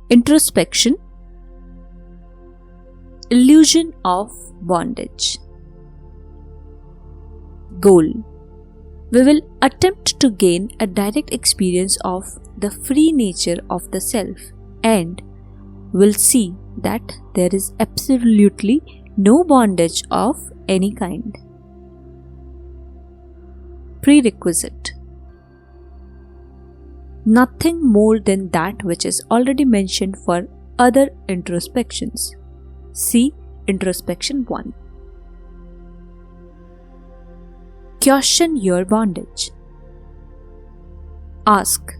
Introspection, illusion of bondage. Goal: we will attempt to gain a direct experience of the free nature of the self and will see that there is absolutely no bondage of any kind. Prerequisite: nothing more than that which is already mentioned for other introspections. See Introspection 1. Question your bondage. Ask: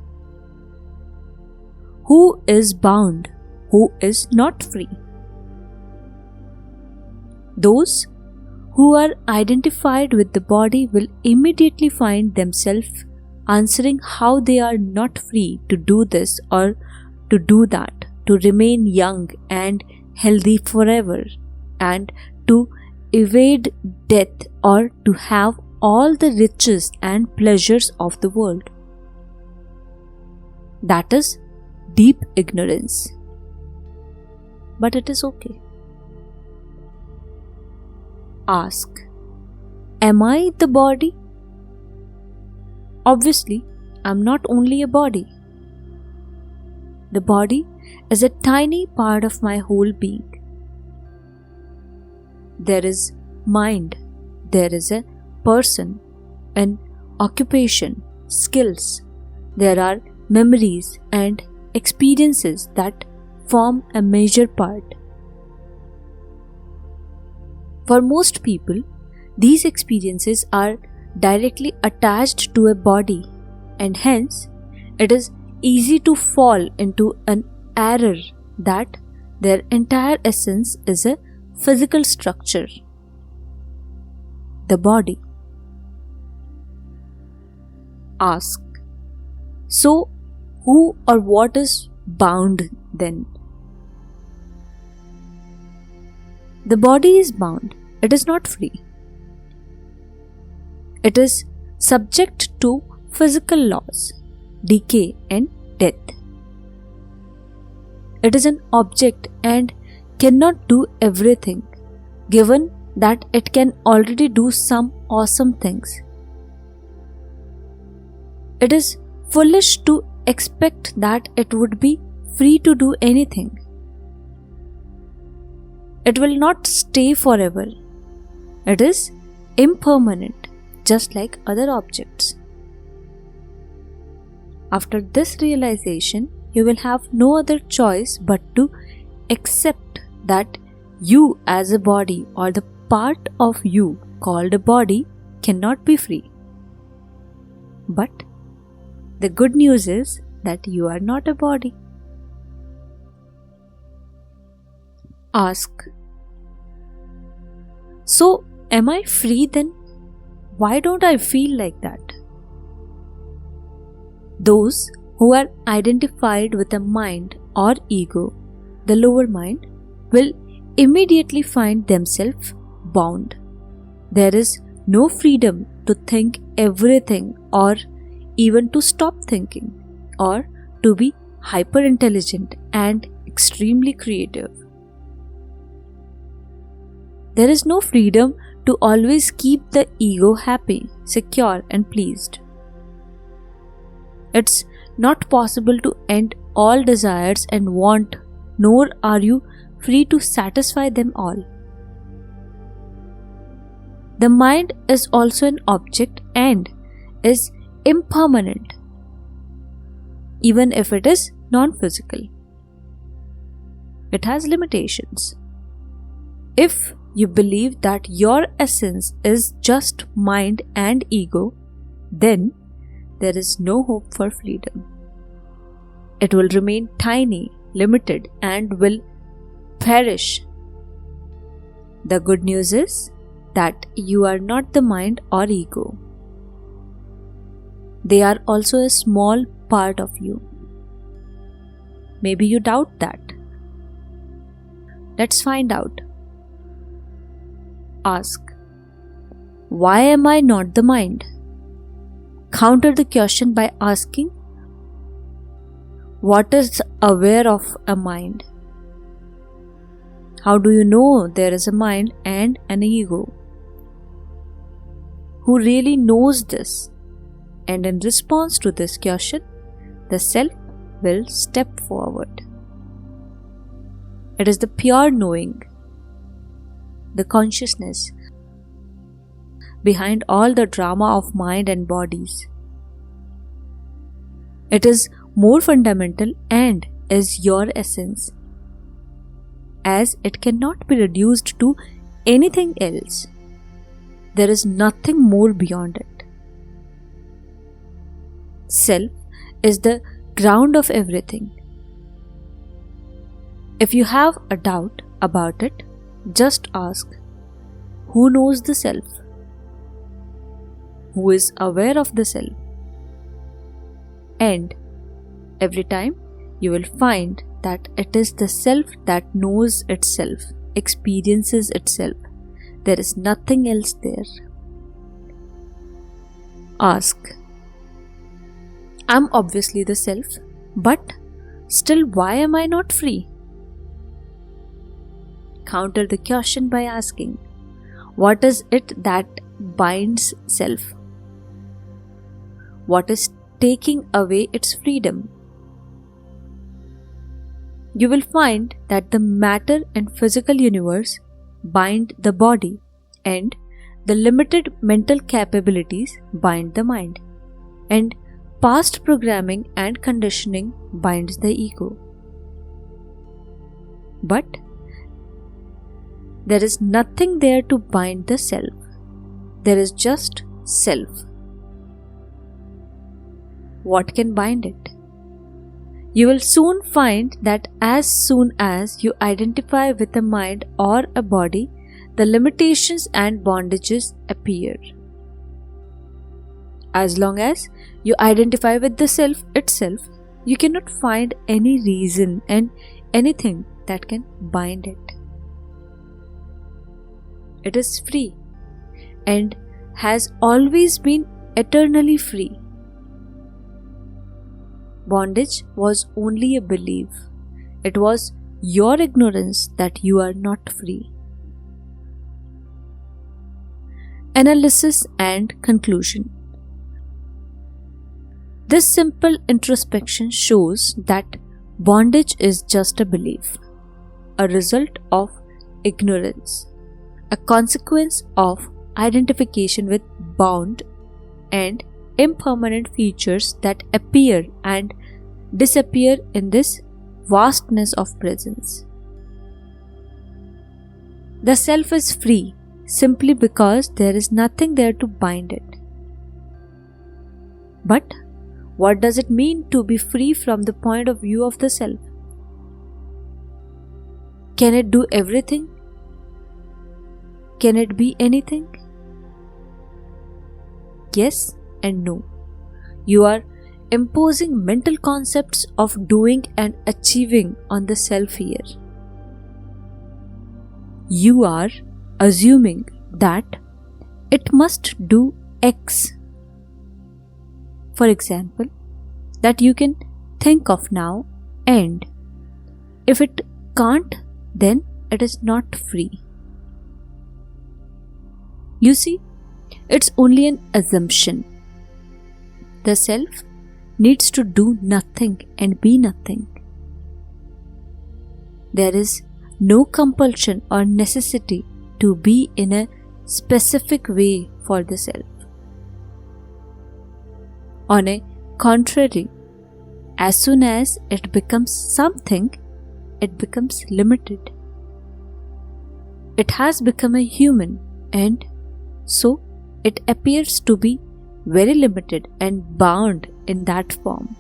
who is bound? Who is not free? Those who are identified with the body will immediately find themselves answering how they are not free to do this or to do that, to remain young and healthy forever, and to evade death or to have all the riches and pleasures of the world. That is deep ignorance. But it is okay. Ask: am I the body? Obviously, I am not only a body. The body is a tiny part of my whole being. There is mind, there is a person, an occupation, skills. There are memories and experiences that form a major part. For most people, these experiences are directly attached to a body, and hence it is easy to fall into an error that their entire essence is a physical structure, the body. Ask: so who or what is bound then? The body is bound. It is not free. It is subject to physical laws, decay and death. It is an object and cannot do everything, given that it can already do some awesome things. It is foolish to expect that it would be free to do anything. It will not stay forever. It is impermanent, just like other objects. After this realization, you will have no other choice but to accept that you as a body, or the part of you called a body, cannot be free. But the good news is that you are not a body. Ask: so am I free then? Why don't I feel like that? Those who are identified with a mind or ego, the lower mind, will immediately find themselves bound. There is no freedom to think everything, or even to stop thinking, or to be hyper intelligent and extremely creative. There is no freedom to always keep the ego happy, secure and pleased. It's not possible to end all desires and want, nor are you free to satisfy them all. The mind is also an object and is impermanent, even if it is non-physical. It has limitations. If you believe that your essence is just mind and ego, then there is no hope for freedom. It will remain tiny, limited, and will perish. The good news is that you are not the mind or ego. They are also a small part of you. Maybe you doubt that. Let's find out. Ask: why am I not the mind? Counter the question by asking: what is aware of a mind? How do you know there is a mind and an ego? Who really knows this? And in response to this question, the self will step forward. It is the pure knowing, the consciousness behind all the drama of mind and bodies. It is more fundamental and is your essence, as it cannot be reduced to anything else. There is nothing more beyond it. Self is the ground of everything. If you have a doubt about it, just ask, who knows the self? Who is aware of the self? And every time you will find that it is the self that knows itself, experiences itself. There is nothing else there. Ask, I'm obviously the self, but still why am I not free? Counter the question by asking, what is it that binds self? What is taking away its freedom? You will find that the matter and physical universe bind the body, and the limited mental capabilities bind the mind, and past programming and conditioning binds the ego. But there is nothing there to bind the self. There is just self. What can bind it? You will soon find that as soon as you identify with a mind or a body, the limitations and bondages appear. As long as you identify with the self itself, you cannot find any reason and anything that can bind it. It is free and has always been eternally free. Bondage was only a belief. It was your ignorance that you are not free. Analysis and conclusion. This simple introspection shows that bondage is just a belief, a result of ignorance, a consequence of identification with bound and impermanent features that appear and disappear in this vastness of presence. The self is free simply because there is nothing there to bind it. But what does it mean to be free from the point of view of the self? Can it do everything? Can it be anything? Yes and no. You are imposing mental concepts of doing and achieving on the self here. You are assuming that it must do X. For example, that you can think of now, and if it can't, then it is not free. You see, it's only an assumption. The self needs to do nothing and be nothing. There is no compulsion or necessity to be in a specific way for the self. On a contrary, as soon as it becomes something, it becomes limited. It has become a human, and so it appears to be very limited and bound in that form.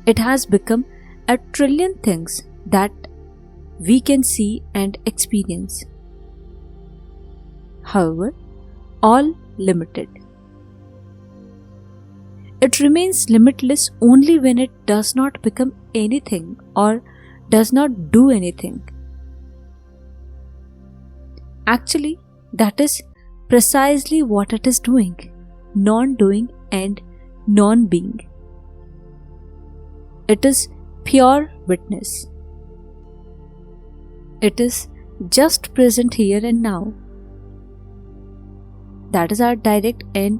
It has become a trillion things that we can see and experience. However, all limited. It remains limitless only when it does not become anything or does not do anything. Actually, that is precisely what it is doing, non-doing and non-being. it is pure witness. It is just present here and now. That is our direct and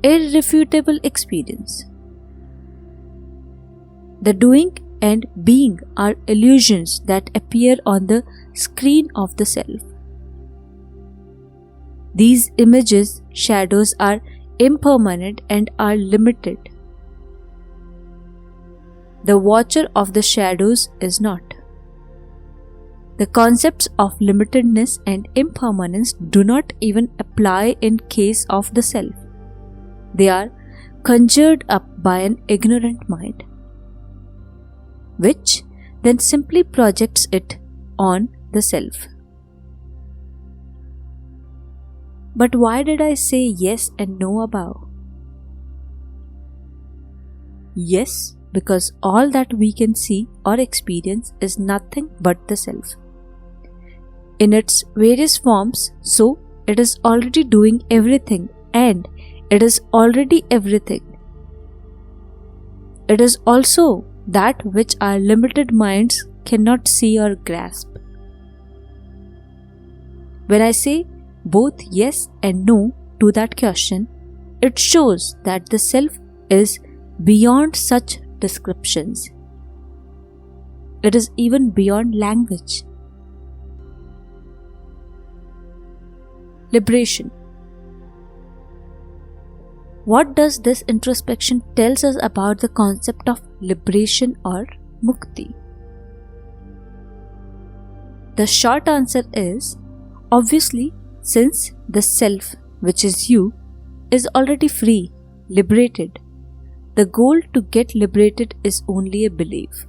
irrefutable experience. The doing and being are illusions that appear on the screen of the self. These images, shadows, are impermanent and are limited. The watcher of the shadows is not. The concepts of limitedness and impermanence do not even apply in case of the self. They are conjured up by an ignorant mind, which then simply projects it on the self. But why did I say yes and no above? Yes, because all that we can see or experience is nothing but the self. In its various forms, so it is already doing everything and it is already everything. It is also that which our limited minds cannot see or grasp. When I say both yes and no to that question, it shows that the self is beyond such descriptions. It is even beyond language. Liberation. What does this introspection tells us about the concept of liberation or mukti? The short answer is, obviously, since the self, which is you, is already free, liberated, the goal to get liberated is only a belief.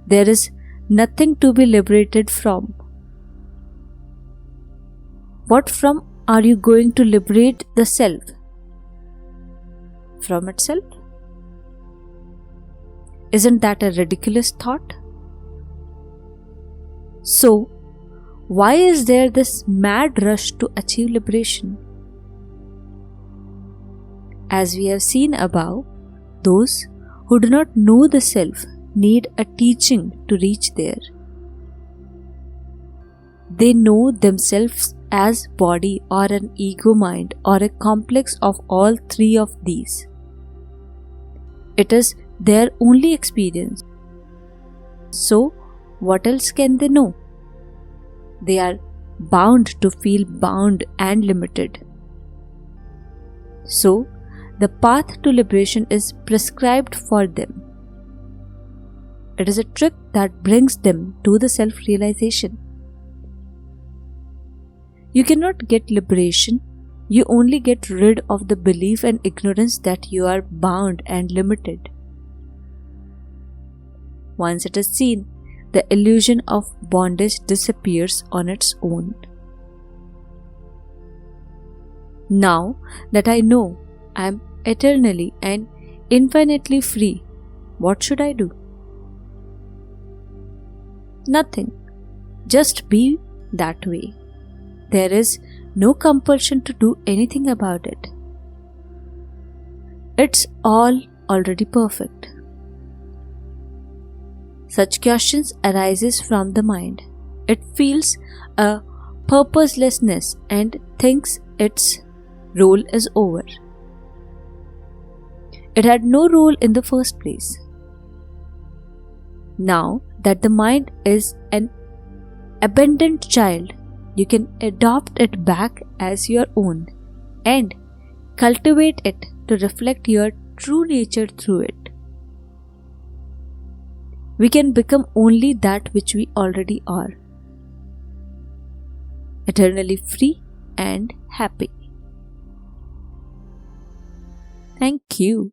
There is nothing to be liberated from. What from are you going to liberate the self? From itself? Isn't that a ridiculous thought? So, why is there this mad rush to achieve liberation? As we have seen above, those who do not know the self need a teaching to reach there. They know themselves as body or an ego mind or a complex of all three of these. It is their only experience. So, what else can they know? They are bound to feel bound and limited. So, the path to liberation is prescribed for them. It is a trick that brings them to the self-realization. You cannot get liberation, you only get rid of the belief and ignorance that you are bound and limited. Once it is seen, the illusion of bondage disappears on its own. Now that I know I am eternally and infinitely free, what should I do? Nothing. Just be that way. There is no compulsion to do anything about it. It's all already perfect. Such questions arises from the mind. It feels a purposelessness and thinks its role is over. It had no role in the first place. Now that the mind is an abandoned child, you can adopt it back as your own and cultivate it to reflect your true nature through it. We can become only that which we already are, eternally free and happy. Thank you.